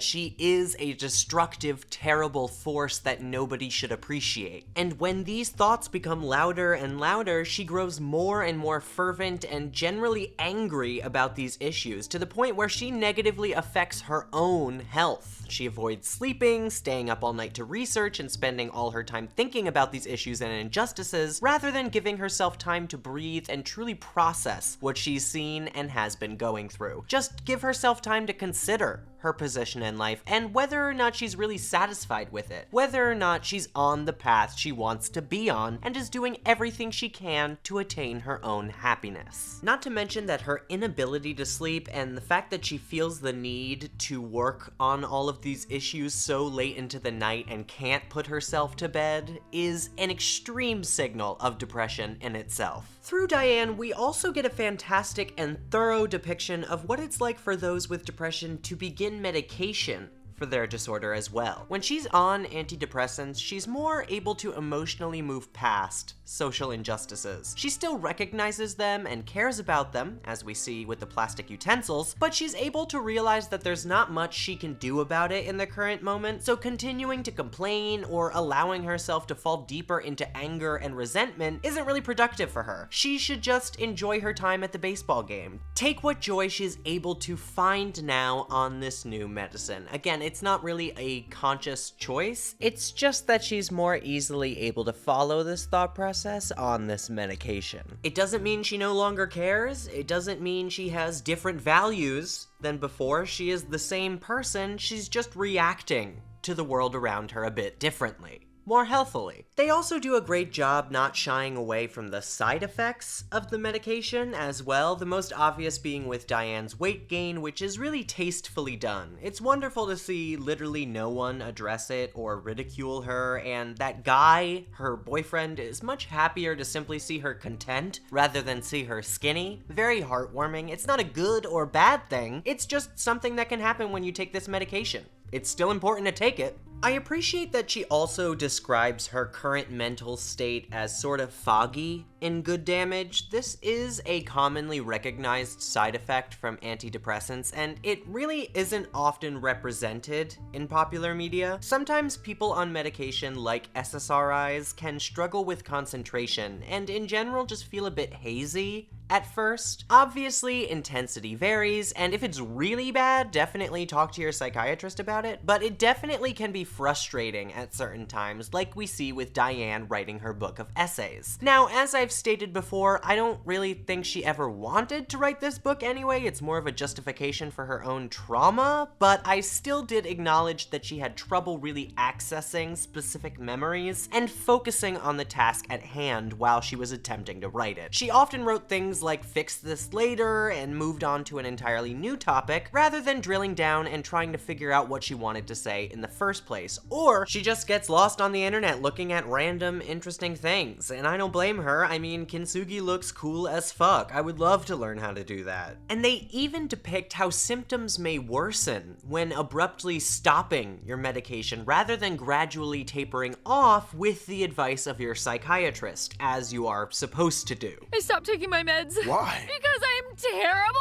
she is a destructive, terrible force that nobody should appreciate. And when these thoughts become louder and louder, she grows more and more fervent and generally angry about these issues, to the point where she negatively affects her own health. She avoids sleeping, staying up all night to research, and spending all her time thinking about these issues and injustices, rather than giving herself time to breathe and truly process what she's seen and has been going through. Just give herself time to consider her position in life and whether or not she's really satisfied with it, whether or not she's on the path she wants to be on and is doing everything she can to attain her own happiness. Not to mention that her inability to sleep and the fact that she feels the need to work on all of these issues so late into the night and can't put herself to bed is an extreme signal of depression in itself. Through Diane, we also get a fantastic and thorough depiction of what it's like for those with depression to begin medication for their disorder as well. When she's on antidepressants, she's more able to emotionally move past social injustices. She still recognizes them and cares about them, as we see with the plastic utensils, but she's able to realize that there's not much she can do about it in the current moment, so continuing to complain or allowing herself to fall deeper into anger and resentment isn't really productive for her. She should just enjoy her time at the baseball game. Take what joy she's able to find now on this new medicine. Again, it's not really a conscious choice. It's just that she's more easily able to follow this thought process on this medication. It doesn't mean she no longer cares. It doesn't mean she has different values than before. She is the same person. She's just reacting to the world around her a bit differently, more healthily. They also do a great job not shying away from the side effects of the medication as well, the most obvious being with Diane's weight gain, which is really tastefully done. It's wonderful to see literally no one address it or ridicule her, and that guy, her boyfriend, is much happier to simply see her content rather than see her skinny. Very heartwarming. It's not a good or bad thing, it's just something that can happen when you take this medication. It's still important to take it. I appreciate that she also describes her current mental state as sort of foggy in Good Damage. This is a commonly recognized side effect from antidepressants, and it really isn't often represented in popular media. Sometimes people on medication like SSRIs can struggle with concentration, and in general just feel a bit hazy at first. Obviously, intensity varies, and if it's really bad, definitely talk to your psychiatrist about it, but it definitely can be frustrating at certain times, like we see with Diane writing her book of essays. Now, as I've stated before, I don't really think she ever wanted to write this book anyway. It's more of a justification for her own trauma, but I still did acknowledge that she had trouble really accessing specific memories and focusing on the task at hand while she was attempting to write it. She often wrote things like fix this later and moved on to an entirely new topic rather than drilling down and trying to figure out what she wanted to say in the first place. Or she just gets lost on the internet looking at random interesting things, and I don't blame her. I mean, Kintsugi looks cool as fuck. I would love to learn how to do that. And they even depict how symptoms may worsen when abruptly stopping your medication rather than gradually tapering off with the advice of your psychiatrist, as you are supposed to do. I stopped taking my meds. Why? Because I'm terrible.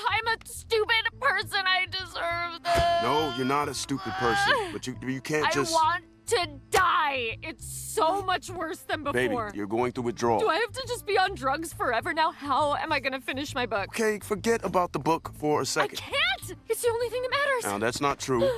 I'm a stupid person. I deserve this. No, you're not a stupid person, but you can't just... I want to die. It's so much worse than before. Baby, you're going through withdrawal. Do I have to just be on drugs forever now? How am I gonna finish my book? Okay, forget about the book for a second. I can't! It's the only thing that matters. Now, that's not true.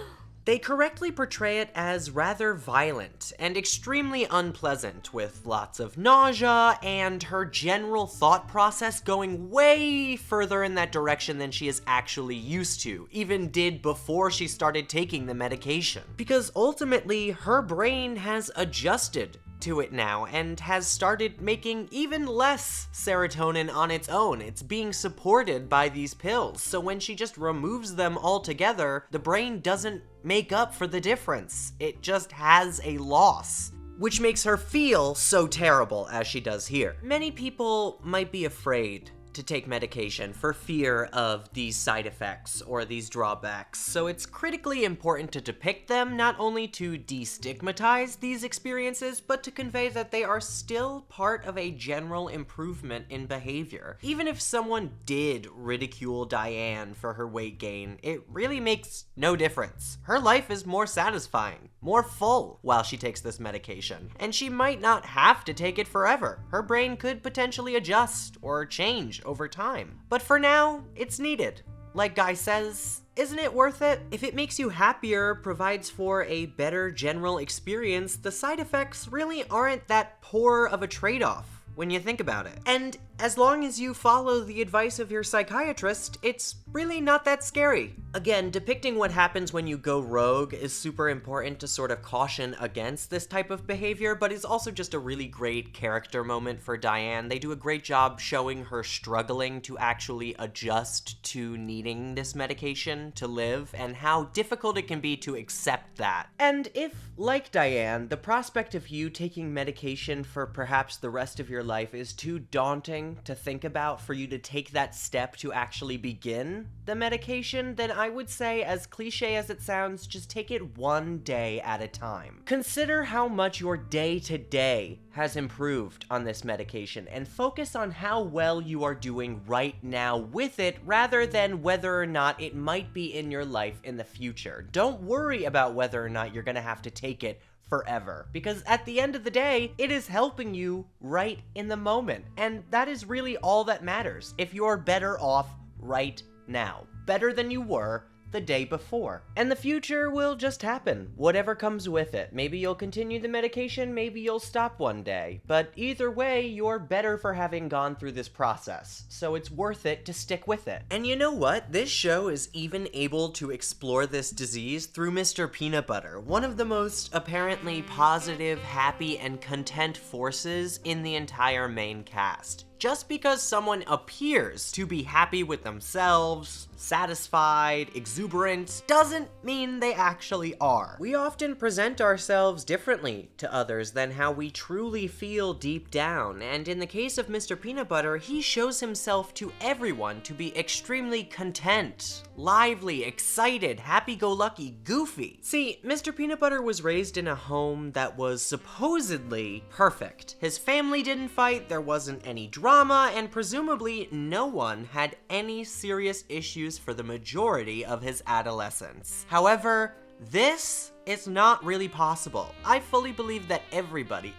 They correctly portray it as rather violent and extremely unpleasant, with lots of nausea and her general thought process going way further in that direction than she is actually used to, even did before she started taking the medication. Because ultimately, her brain has adjusted to it now and has started making even less serotonin on its own. It's being supported by these pills, so when she just removes them altogether, the brain doesn't make up for the difference. It just has a loss, which makes her feel so terrible as she does here. Many people might be afraid to take medication for fear of these side effects or these drawbacks, so it's critically important to depict them, not only to destigmatize these experiences, but to convey that they are still part of a general improvement in behavior. Even if someone did ridicule Diane for her weight gain, it really makes no difference. Her life is more satisfying, more full while she takes this medication, and she might not have to take it forever. Her brain could potentially adjust or change over time. But for now, it's needed. Like Guy says, isn't it worth it? If it makes you happier, provides for a better general experience, the side effects really aren't that poor of a trade-off when you think about it. And as long as you follow the advice of your psychiatrist, it's really not that scary. Again, depicting what happens when you go rogue is super important to sort of caution against this type of behavior, but it's also just a really great character moment for Diane. They do a great job showing her struggling to actually adjust to needing this medication to live, and how difficult it can be to accept that. And if, like Diane, the prospect of you taking medication for perhaps the rest of your life is too daunting to think about for you to take that step to actually begin the medication, then I would say, as cliche as it sounds, just take it one day at a time. Consider how much your day-to-day has improved on this medication and focus on how well you are doing right now with it rather than whether or not it might be in your life in the future. Don't worry about whether or not you're gonna have to take it forever, because at the end of the day, it is helping you right in the moment, and that is really all that matters. If you're better off right now, better than you were the day before. And the future will just happen, whatever comes with it. Maybe you'll continue the medication, maybe you'll stop one day. But either way, you're better for having gone through this process, so it's worth it to stick with it. And you know what? This show is even able to explore this disease through Mr. Peanut Butter, one of the most apparently positive, happy, and content forces in the entire main cast. Just because someone appears to be happy with themselves, satisfied, exuberant, doesn't mean they actually are. We often present ourselves differently to others than how we truly feel deep down, and in the case of Mr. Peanut Butter, he shows himself to everyone to be extremely content, lively, excited, happy-go-lucky, goofy. See, Mr. Peanut Butter was raised in a home that was supposedly perfect. His family didn't fight, there wasn't any drama, and presumably no one had any serious issues for the majority of his adolescence. However, this is not really possible. I fully believe that everybody,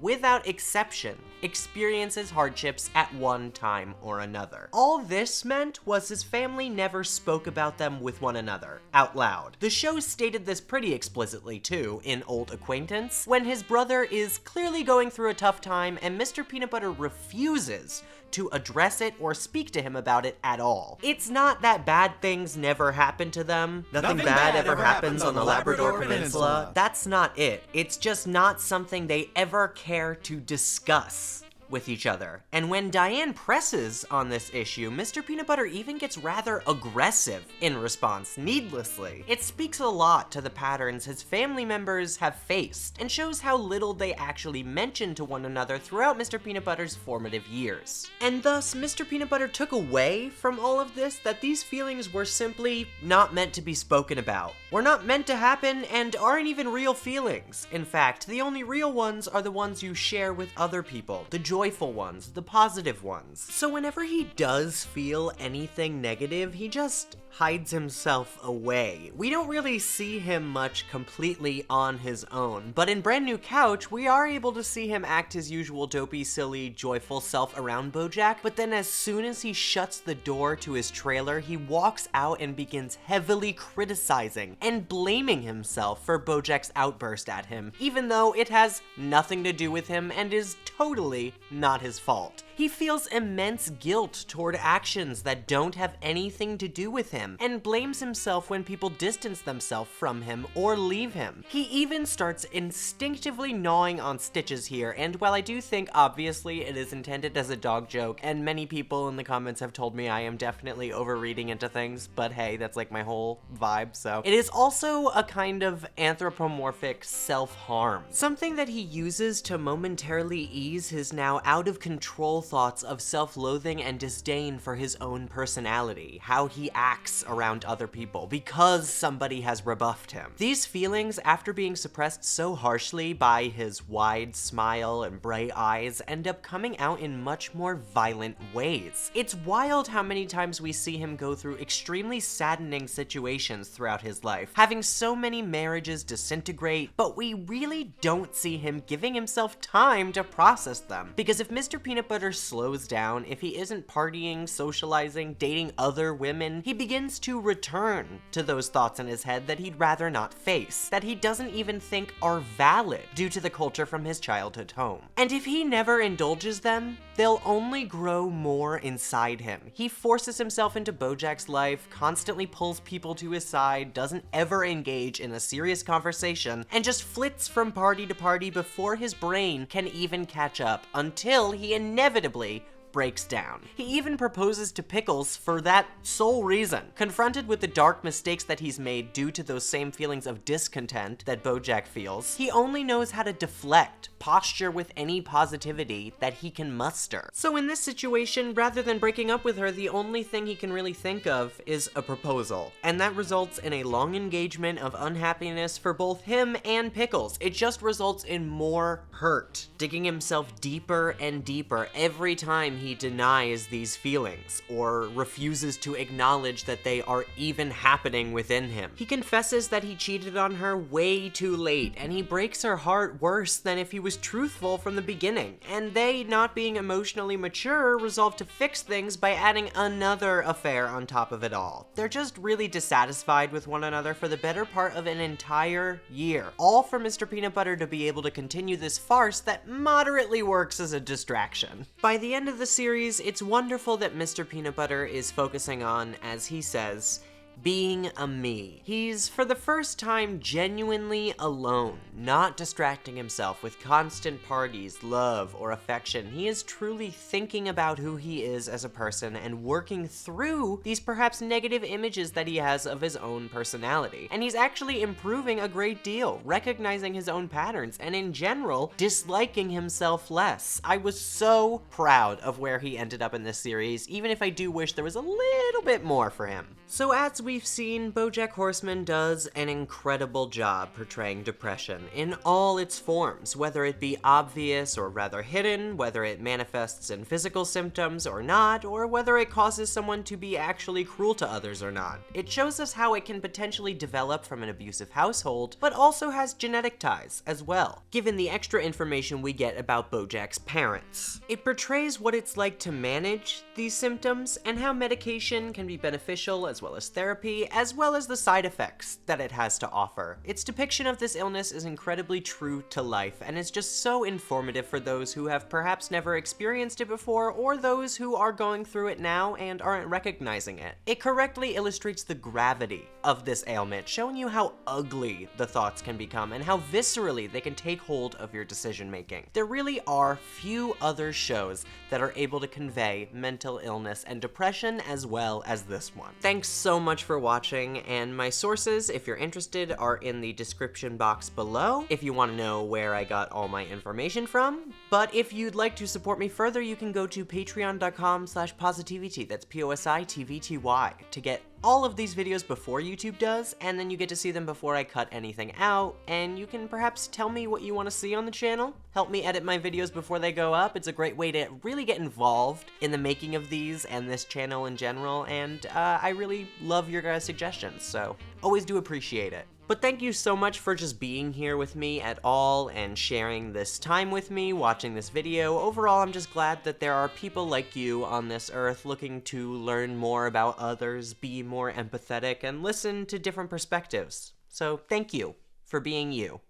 without exception, experiences hardships at one time or another. All this meant was his family never spoke about them with one another, out loud. The show stated this pretty explicitly too, in Old Acquaintance, when his brother is clearly going through a tough time and Mr. Peanut Butter refuses to address it or speak to him about it at all. It's not that bad things never happen to them. Nothing bad ever happens on the Labrador Peninsula. That's not it. It's just not something they ever care to discuss with each other. And when Diane presses on this issue, Mr. Peanut Butter even gets rather aggressive in response, needlessly. It speaks a lot to the patterns his family members have faced, and shows how little they actually mention to one another throughout Mr. Peanut Butter's formative years. And thus, Mr. Peanut Butter took away from all of this that these feelings were simply not meant to be spoken about, were not meant to happen, and aren't even real feelings. In fact, the only real ones are the ones you share with other people, the joyful ones, the positive ones. So whenever he does feel anything negative, he just hides himself away. We don't really see him much completely on his own, but in Brand New Couch, we are able to see him act his usual dopey, silly, joyful self around Bojack, but then as soon as he shuts the door to his trailer, he walks out and begins heavily criticizing and blaming himself for Bojack's outburst at him, even though it has nothing to do with him and is totally not his fault. He feels immense guilt toward actions that don't have anything to do with him, and blames himself when people distance themselves from him or leave him. He even starts instinctively gnawing on stitches here, and while I do think obviously it is intended as a dog joke, and many people in the comments have told me I am definitely overreading into things, but hey, that's like my whole vibe, so. It is also a kind of anthropomorphic self-harm, something that he uses to momentarily ease his now out of control thoughts of self-loathing and disdain for his own personality, how he acts around other people because somebody has rebuffed him. These feelings, after being suppressed so harshly by his wide smile and bright eyes, end up coming out in much more violent ways. It's wild how many times we see him go through extremely saddening situations throughout his life, having so many marriages disintegrate, but we really don't see him giving himself time to process them. Because if Mr. Peanut Butter slows down, if he isn't partying, socializing, dating other women, he begins to return to those thoughts in his head that he'd rather not face, that he doesn't even think are valid due to the culture from his childhood home. And if he never indulges them, they'll only grow more inside him. He forces himself into Bojack's life, constantly pulls people to his side, doesn't ever engage in a serious conversation, and just flits from party to party before his brain can even catch up, until he inevitably breaks down. He even proposes to Pickles for that sole reason. Confronted with the dark mistakes that he's made due to those same feelings of discontent that Bojack feels, he only knows how to deflect, posture with any positivity that he can muster. So in this situation, rather than breaking up with her, the only thing he can really think of is a proposal. And that results in a long engagement of unhappiness for both him and Pickles. It just results in more hurt, digging himself deeper and deeper every time he denies these feelings, or refuses to acknowledge that they are even happening within him. He confesses that he cheated on her way too late, and he breaks her heart worse than if he was truthful from the beginning. And they, not being emotionally mature, resolve to fix things by adding another affair on top of it all. They're just really dissatisfied with one another for the better part of an entire year, all for Mr. Peanut Butter to be able to continue this farce that moderately works as a distraction. By the end of the series, it's wonderful that Mr. Peanut Butter is focusing on, as he says, being a me. He's, for the first time, genuinely alone, not distracting himself with constant parties, love, or affection. He is truly thinking about who he is as a person and working through these perhaps negative images that he has of his own personality. And he's actually improving a great deal, recognizing his own patterns, and in general, disliking himself less. I was so proud of where he ended up in this series, even if I do wish there was a little bit more for him. So as we've seen, Bojack Horseman does an incredible job portraying depression in all its forms, whether it be obvious or rather hidden, whether it manifests in physical symptoms or not, or whether it causes someone to be actually cruel to others or not. It shows us how it can potentially develop from an abusive household, but also has genetic ties as well, given the extra information we get about Bojack's parents. It portrays what it's like to manage these symptoms and how medication can be beneficial as well as therapy, as well as the side effects that it has to offer. Its depiction of this illness is incredibly true to life, and is just so informative for those who have perhaps never experienced it before, or those who are going through it now and aren't recognizing it. It correctly illustrates the gravity of this ailment, showing you how ugly the thoughts can become and how viscerally they can take hold of your decision making. There really are few other shows that are able to convey mental illness and depression as well as this one. Thanks so much for watching, and my sources, if you're interested, are in the description box below if you want to know where I got all my information from. But if you'd like to support me further, you can go to patreon.com/PosiTVty, that's PosiTVty, to get all of these videos before YouTube does, and then you get to see them before I cut anything out, and you can perhaps tell me what you want to see on the channel, help me edit my videos before they go up. It's a great way to really get involved in the making of these and this channel in general, and I really love your guys' suggestions, so always do appreciate it. But thank you so much for just being here with me at all and sharing this time with me, watching this video. Overall, I'm just glad that there are people like you on this earth looking to learn more about others, be more empathetic, and listen to different perspectives. So thank you for being you.